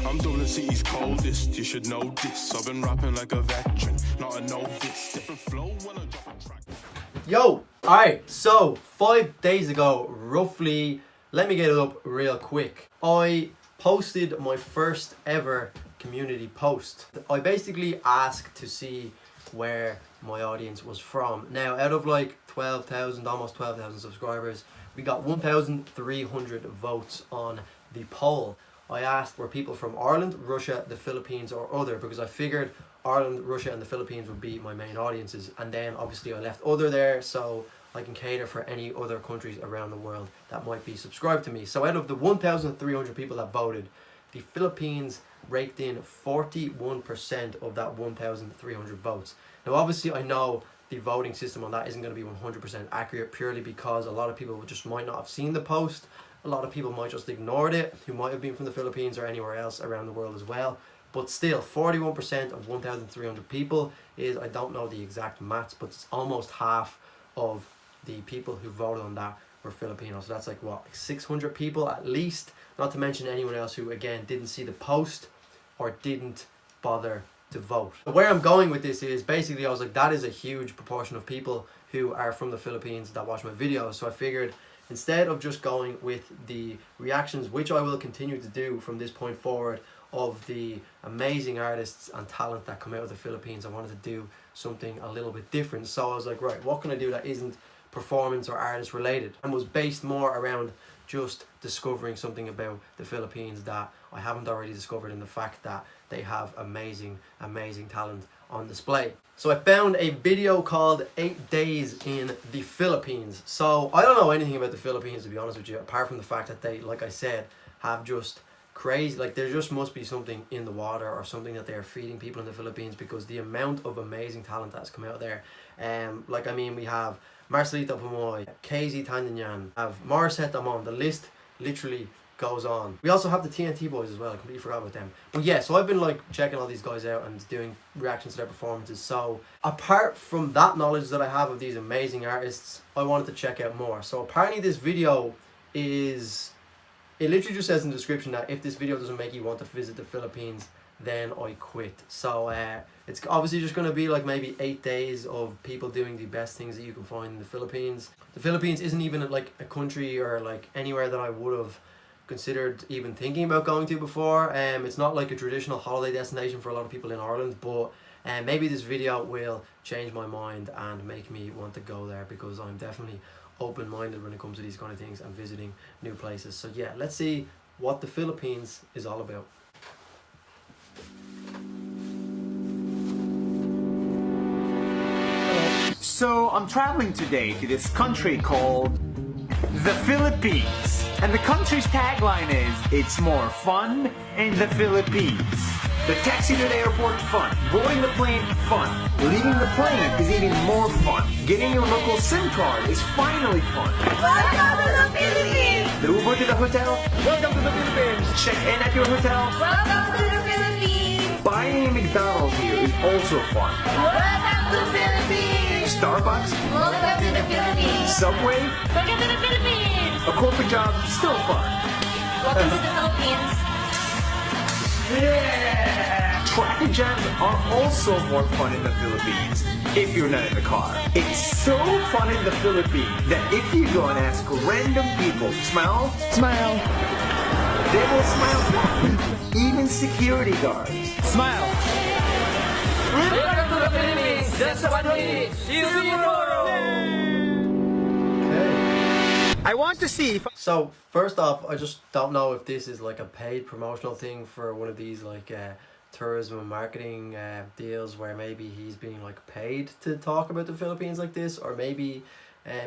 I'm Dublin City's coldest, you should know this. I've been rapping like a veteran, not a novice. Different flow when I drop a track. Yo, alright, so 5 days ago, roughly, let me get it up real quick. I posted my first ever community post. I basically asked to see where my audience was from. Now, out of like 12,000, almost 12,000 subscribers, we got 1,300 votes on the poll. I asked were people from Ireland, Russia, the Philippines or other, because I figured Ireland, Russia and the Philippines would be my main audiences, and then obviously I left other there so I can cater for any other countries around the world that might be subscribed to me. So out of the 1,300 people that voted, the Philippines raked in 41% of that 1,300 votes. Now obviously I know the voting system on that isn't going to be 100% accurate, purely because a lot of people just might not have seen the post. A lot of people might just ignored it, who might have been from the Philippines or anywhere else around the world as well. But still, 41% of 1,300 people is, I don't know the exact maths, but it's almost half of the people who voted on that were Filipinos. So that's like what, like 600 people at least, not to mention anyone else who again didn't see the post or didn't bother to vote. Where I'm going with this is basically I was like, that is a huge proportion of people who are from the Philippines that watch my videos. So I figured instead of just going with the reactions, which I will continue to do from this point forward, of the amazing artists and talent that come out of the Philippines, I wanted to do something a little bit different. So I was like, right, what can I do that isn't performance or artist related, and was based more around just discovering something about the Philippines that I haven't already discovered, in the fact that they have amazing talent on display. So I found a video called 8 Days in the Philippines. So I don't know anything about the Philippines, to be honest with you, apart from the fact that they, like I said, have just crazy, like there just must be something in the water or something that they're feeding people in the Philippines, because the amount of amazing talent that's come out there. Like I mean, we have Marcelito Pomoy, KZ Tanyanyan, have Morissette Damon, the list literally goes on. We also have the TNT boys as well, I completely forgot about them. But yeah, so I've been like checking all these guys out and doing reactions to their performances. So apart from that knowledge that I have of these amazing artists, I wanted to check out more. So apparently this video is, it literally just says in the description that if this video doesn't make you want to visit the Philippines, then I quit. So it's obviously just going to be like maybe 8 days of people doing the best things that you can find in the Philippines. The Philippines isn't even like a country or like anywhere that I would have considered even thinking about going to before. It's not like a traditional holiday destination for a lot of people in Ireland, but maybe this video will change my mind and make me want to go there, because I'm definitely open-minded when it comes to these kind of things and visiting new places. So yeah, let's see what the Philippines is all about. So I'm traveling today to this country called the Philippines. And the country's tagline is, it's more fun in the Philippines. The taxi to the airport, fun. Boarding the plane, fun. Leaving the plane is even more fun. Getting your local SIM card is finally fun. Welcome to the Philippines! The Uber to the hotel, welcome to the Philippines. Check in at your hotel, Welcome to the Philippines! buying a McDonald's here is also fun. Welcome to the Philippines! Starbucks, Welcome to the Philippines! Subway, Welcome to the Philippines! a corporate job, still fun. Welcome to the Philippines! Yeah! Traffic jams are also more fun in the Philippines if you're not in the car. It's so fun in the Philippines that if you go and ask random people, smile, smile, they will smile back. Even security guards. Smile. Welcome to the Philippines! That's the one way! See you tomorrow! I want to see if... So first off, I just don't know if this is like a paid promotional thing for one of these like tourism and marketing deals, where maybe he's being like paid to talk about the Philippines like this, or maybe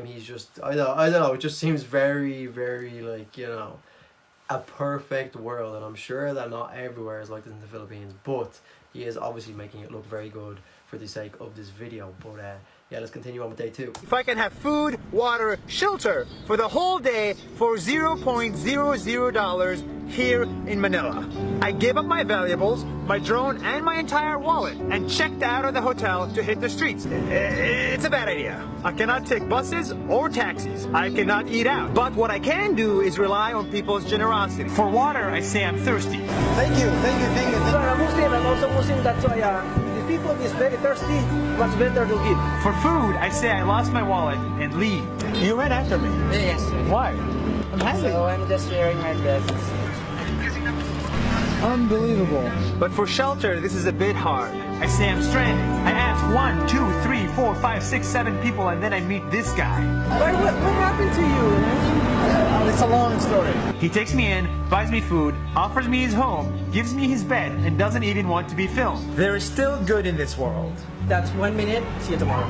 he's just, I don't know, it just seems very like, you know, a perfect world, and I'm sure that not everywhere is like this in the Philippines, but he is obviously making it look very good for the sake of this video. But yeah, let's continue on with day 2. If I can have food, water, shelter for the whole day for $0.00 here in Manila. I gave up my valuables, my drone, and my entire wallet and checked out of the hotel to hit the streets. It's a bad idea. I cannot take buses or taxis. I cannot eat out. But what I can do is rely on people's generosity. For water, I say I'm thirsty. Thank you. You are a Muslim and also Muslim, that's why the people is very thirsty, what's better to give. For food, I say I lost my wallet and leave. You ran after me. Yes. Why? I'm hungry. So I'm just sharing my blessings. Unbelievable. But for shelter, this is a bit hard. I say I'm stranded. I ask 1, 2, 3, 4, 5, 6, 7 people, and then I meet this guy. What happened to you? It's a long story. He takes me in, buys me food, offers me his home, gives me his bed, and doesn't even want to be filmed. There is still good in this world. That's 1 minute. See you tomorrow.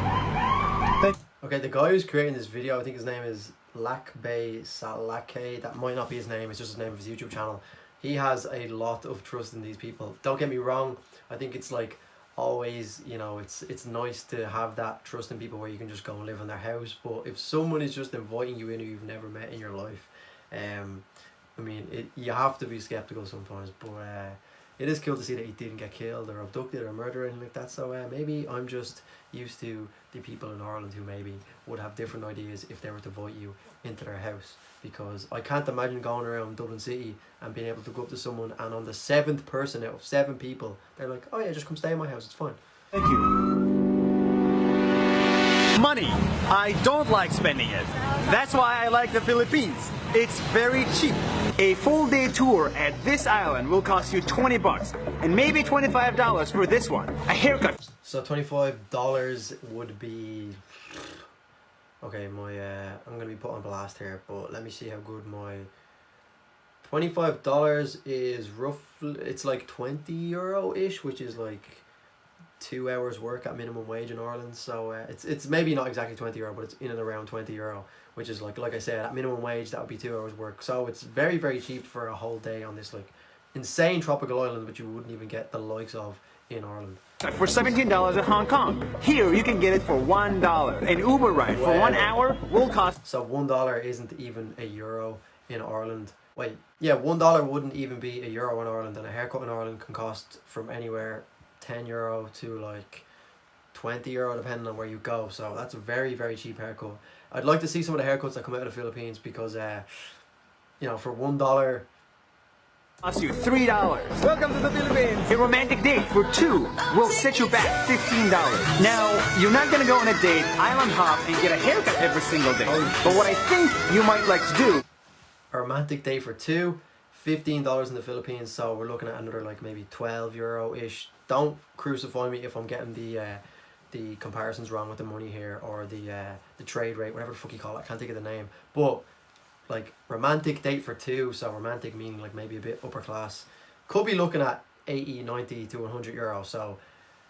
Okay, the guy who's creating this video, I think his name is Lakbay Salake. That might not be his name, it's just his name of his YouTube channel. He has a lot of trust in these people. Don't get me wrong, I think it's like always, you know, it's nice to have that trust in people where you can just go and live in their house. But if someone is just inviting you in who you've never met in your life, I mean, you have to be skeptical sometimes. But it is cool to see that he didn't get killed or abducted or murdered or anything like that. So maybe I'm just used to the people in Ireland who maybe would have different ideas if they were to invite you into their house. Because I can't imagine going around Dublin City and being able to go up to someone and on the 7th person out of 7 people, they're like, oh yeah, just come stay in my house, it's fine. Thank you. Money. I don't like spending it. That's why I like the Philippines. It's very cheap. A full day tour at this island will cost you 20 bucks and maybe $25 for this one. A haircut. So $25 would be... Okay, I'm gonna be put on blast here, but let me see how good my $25 is. Roughly, it's like €20-ish, which is like 2 hours work at minimum wage in Ireland. So it's maybe not exactly €20, but it's in and around €20, which is like I said, at minimum wage that would be 2 hours work. So it's very, very cheap for a whole day on this like insane tropical island, which you wouldn't even get the likes of in Ireland. For $17 in Hong Kong. Here you can get it for $1. An Uber ride for 1 hour will cost... So $1 isn't even a euro in Ireland. Wait, yeah, $1 wouldn't even be a euro in Ireland, and a haircut in Ireland can cost from anywhere €10 to like €20 depending on where you go. So that's a very, very cheap haircut. I'd like to see some of the haircuts that come out of the Philippines because you know, for $1 cost you $3. Welcome to the Philippines. A romantic date for 2 will set you back $15. Now, you're not gonna go on a date, island hop, and get a haircut every single day. But what I think you might like to do... A romantic date for 2, $15 in the Philippines, so we're looking at another like maybe €12-ish. Don't crucify me if I'm getting the comparisons wrong with the money here, or the trade rate, whatever the fuck you call it, I can't think of the name. But like romantic date for 2, so romantic meaning like maybe a bit upper class, could be looking at 80, 90 to €100. So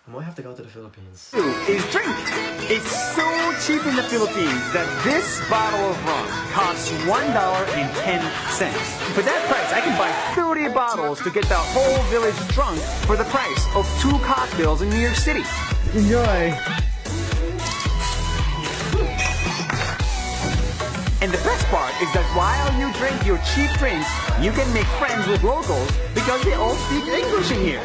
I might have to go to the Philippines. Is drink. It's so cheap in the Philippines that this bottle of rum costs $1.10. For that price, I can buy 30 bottles to get the whole village drunk for the price of 2 cocktails in New York City. Enjoy. And the best part is that while you drink your cheap drinks, you can make friends with locals because they all speak English in here.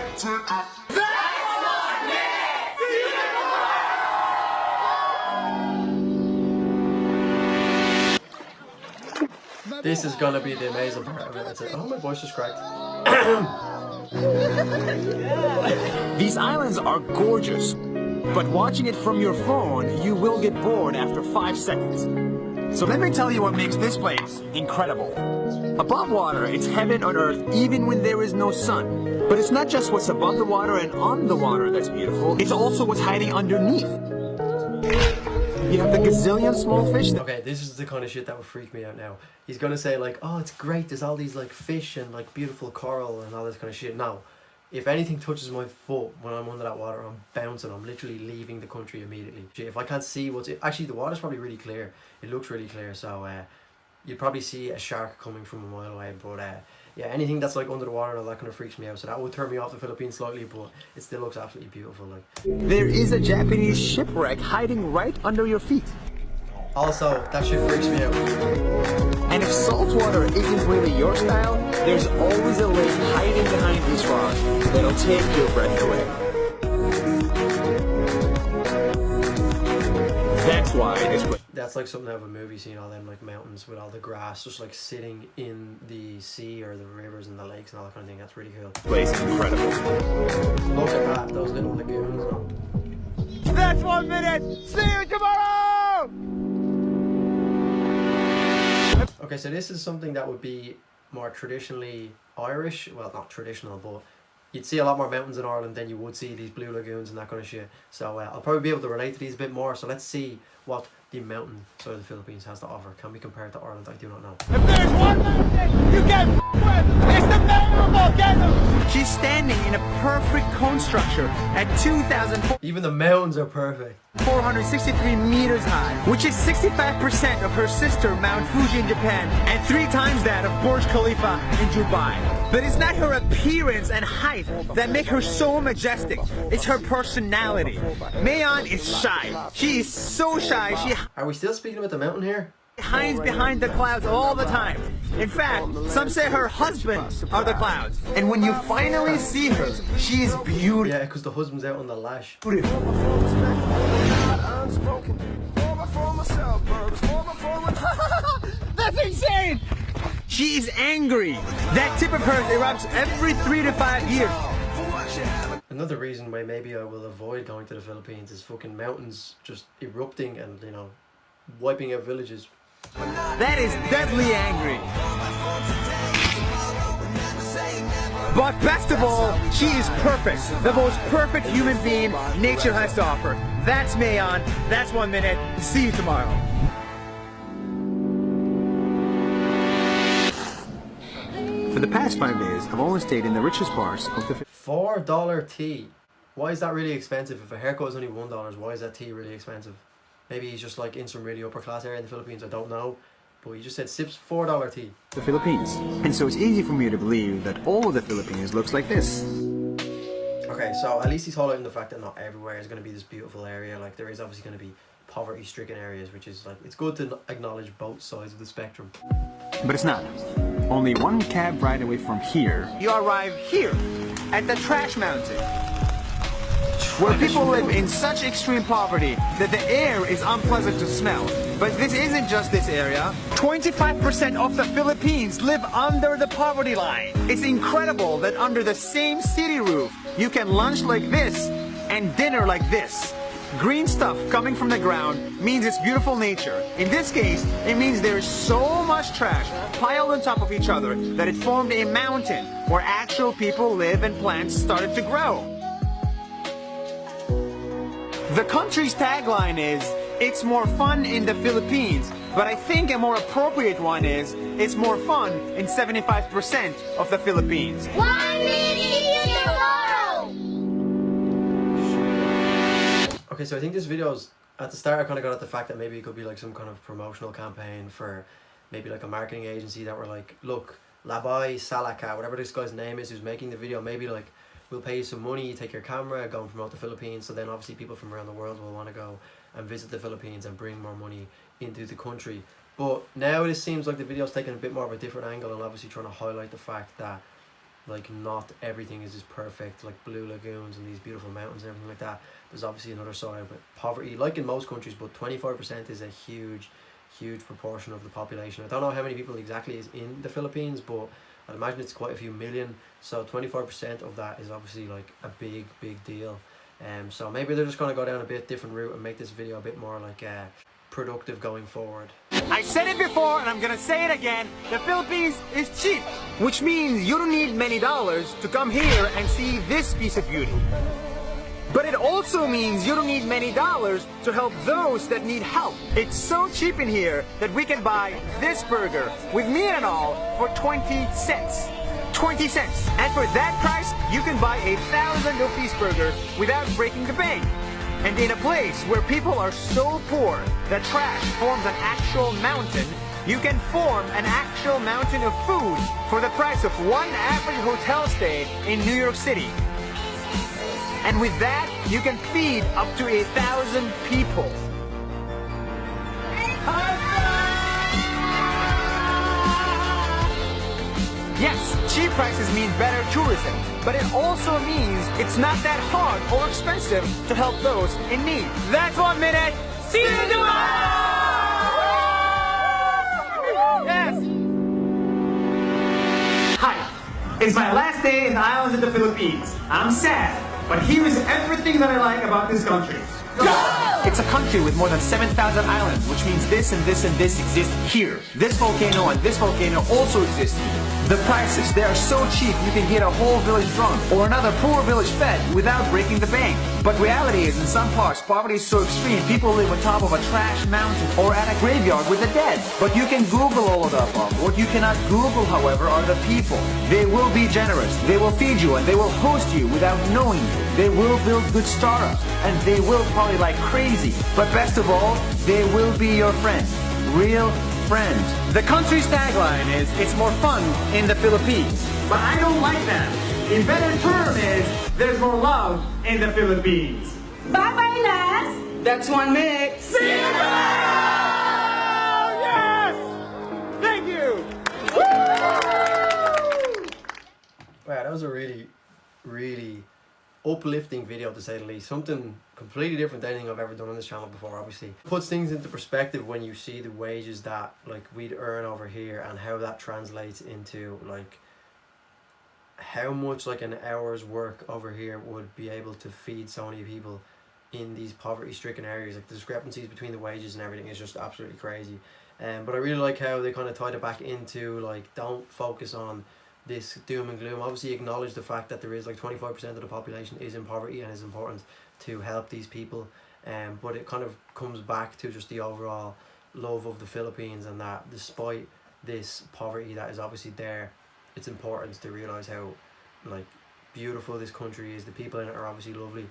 This is gonna be the amazing part of it. It's like, oh, my voice just cracked. These islands are gorgeous, but watching it from your phone, you will get bored after 5 seconds. So let me tell you what makes this place incredible. Above water, it's heaven on earth even when there is no sun. But it's not just what's above the water and on the water that's beautiful, it's also what's hiding underneath. You have the gazillion small fish that... Okay, this is the kind of shit that would freak me out now. He's gonna say like, oh, it's great, there's all these like fish and like beautiful coral and all this kind of shit. No. If anything touches my foot when I'm under that water, I'm bouncing. I'm literally leaving the country immediately. If I can't see what's... Actually, the water's probably really clear. It looks really clear, so you'd probably see a shark coming from a mile away. But yeah, anything that's like under the water and all that kind of freaks me out. So that would turn me off the Philippines slightly, but it still looks absolutely beautiful. Like, there is a Japanese shipwreck hiding right under your feet. Also, that shit freaks me out. And if saltwater isn't really your style, there's always a lake hiding behind these rocks that'll take your breath away. That's why this place. That's like something out of a movie, seeing all them like mountains with all the grass just like sitting in the sea or the rivers and the lakes and all that kind of thing. That's really cool. Place is incredible. Look at that, those little lagoons. That's 1 minute. See you tomorrow. Okay, so this is something that would be more traditionally Irish. Well, not traditional, but you'd see a lot more mountains in Ireland than you would see these blue lagoons and that kind of shit. So I'll probably be able to relate to these a bit more. So let's see what the mountain side of the Philippines has to offer. Can we compare it to Ireland? I do not know. If there's one mountain you get with, it's the Mayor Volcanoes. She's standing in a perfect cone structure at 2,463 Even the mountains are perfect. meters high, which is 65% of her sister Mount Fuji in Japan and 3 times that of Burj Khalifa in Dubai. But it's not her appearance and height that make her so majestic. It's her personality. Mayon is shy. She is so shy, she Are we still speaking about the mountain here? hides behind the clouds all the time. In fact, some say her husband are the clouds. And when you finally see her, she is beautiful. Yeah, because the husband's out on the lash. That's insane! She is angry. That tip of hers erupts every 3 to 5 years. Another reason why maybe I will avoid going to the Philippines is fucking mountains just erupting and, you know, wiping out villages. That is deadly angry. But best of all, she is perfect. The most perfect human being nature has to offer. That's Mayon. That's 1 minute. See you tomorrow. For the past 5 days, I've only stayed in the richest parts of the $4 tea. Why is that really expensive? If a haircut is only $1, why is that tea really expensive? Maybe he's just like in some really upper class area in the Philippines, I don't know. But he just said sips $4 tea. the Philippines. And so it's easy for me to believe that all of the Philippines looks like this. Okay, so at least he's highlighting the fact that not everywhere is going to be this beautiful area. Like, there is obviously going to be poverty-stricken areas, which is like, it's good to acknowledge both sides of the spectrum. But it's not. Only 1 cab ride away from here, you arrive here, at the Trash Mountain, where people live in such extreme poverty that the air is unpleasant to smell. But this isn't just this area. 25% of the Philippines live under the poverty line. It's incredible that under the same city roof, you can lunch like this and dinner like this. Green stuff coming from the ground means it's beautiful nature. In this case, it means there's so much trash piled on top of each other that it formed a mountain where actual people live and plants started to grow. The country's tagline is, "It's more fun in the Philippines," but I think a more appropriate one is, "It's more fun in 75% of the Philippines." 1 minute, see you tomorrow! Okay, so I think this video's, at the start I kind of got at the fact that maybe it could be like some kind of promotional campaign for maybe like a marketing agency that were like, look, Labai Salaka, whatever this guy's name is who's making the video, maybe like, we'll pay you some money, you take your camera, go and promote the Philippines, so then obviously people from around the world will want to go and visit the Philippines and bring more money into the country. But now it seems like the video's taking a bit more of a different angle and obviously trying to highlight the fact that like not everything is just perfect, like blue lagoons and these beautiful mountains and everything like that. There's obviously another side with poverty, like in most countries, but 25% is a huge proportion of the population. I don't know how many people exactly is in the Philippines, but I'd imagine it's quite a few million, so 25% of that is obviously like a big deal. So maybe they're just going to go down a bit different route and make this video a bit more like productive going forward. I said it before and I'm gonna say it again, the Philippines is cheap, which means you don't need many dollars to come here and see this piece of beauty. But it also means you don't need many dollars to help those that need help. It's so cheap in here that we can buy this burger with meat and all for 20 cents. 20 cents. And for that price, you can buy a 1,000-piece burger without breaking the bank. And in a place where people are so poor that trash forms an actual mountain, you can form an actual mountain of food for the price of one average hotel stay in New York City. And with that, you can feed up to 1,000 people. prices mean better tourism, but it also means it's not that hard or expensive to help those in need. That's 1 minute. See you tomorrow! Yes! Hi, it's my last day in the islands of the Philippines. I'm sad, but here is everything that I like about this country. Go! It's a country with more than 7,000 islands, which means this and this and this exist here. This volcano and this volcano also exist here. The prices, they are so cheap you can get a whole village drunk or another poor village fed without breaking the bank. But reality is, in some parts, poverty is so extreme people live on top of a trash mountain or at a graveyard with the dead. But you can Google all of the above. What you cannot Google, however, are the people. They will be generous, they will feed you, and they will host you without knowing you. They will build good startups, and they will party like crazy. But best of all, they will be your friend. Real friend. The country's tagline is, it's more fun in the Philippines. But I don't like that. A better term is, there's more love in the Philippines. Bye-bye, lads! That's 1 minute. See you tomorrow! Yes! Thank you! Wow, that was a really, really uplifting video, to say the least. Something completely different than anything I've ever done on this channel before, obviously. Puts things into perspective when you see the wages that like we'd earn over here and how that translates into like how much like an hour's work over here would be able to feed so many people in these poverty-stricken areas. Like the discrepancies between the wages and everything is just absolutely crazy. But I really like how they kind of tied it back into like, don't focus on this doom and gloom. Obviously acknowledge the fact that there is like 25% of the population is in poverty and it's important to help these people, but it kind of comes back to just the overall love of the Philippines, and that despite this poverty that is obviously there, it's important to realize how like beautiful this country is. The people in it are obviously lovely,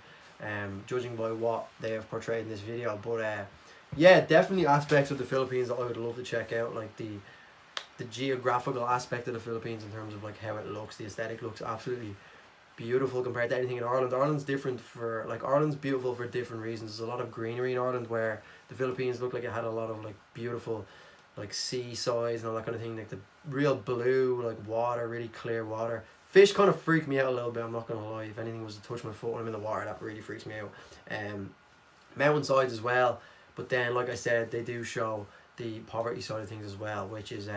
judging by what they have portrayed in this video. But yeah, definitely aspects of the Philippines that I would love to check out, like the geographical aspect of the Philippines in terms of like how it looks. The aesthetic looks absolutely beautiful compared to anything in Ireland. Ireland's different for like, Ireland's beautiful for different reasons. There's a lot of greenery in Ireland, where the Philippines looked like it had a lot of like beautiful like seasides and all that kind of thing, like the real blue like water, really clear water. Fish kind of freak me out a little bit, I'm not gonna lie. If anything was to touch my foot when I'm in the water, that really freaks me out. Mountainsides as well, but then like I said, they do show the poverty side of things as well, which is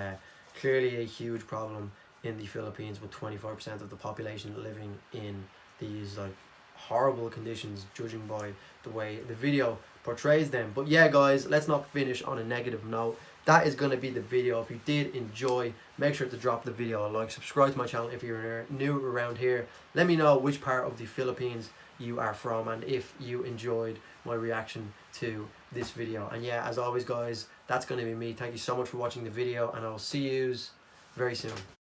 clearly a huge problem in the Philippines, with 25% of the population living in these like horrible conditions, judging by the way the video portrays them. But yeah guys, let's not finish on a negative note. That is going to be the video. If you did enjoy, make sure to drop the video a like, subscribe to my channel if you're new around here. Let me know which part of the Philippines you are from and if you enjoyed my reaction to this video. And yeah, as always guys, that's going to be me. Thank you so much for watching the video, and I'll see you very soon.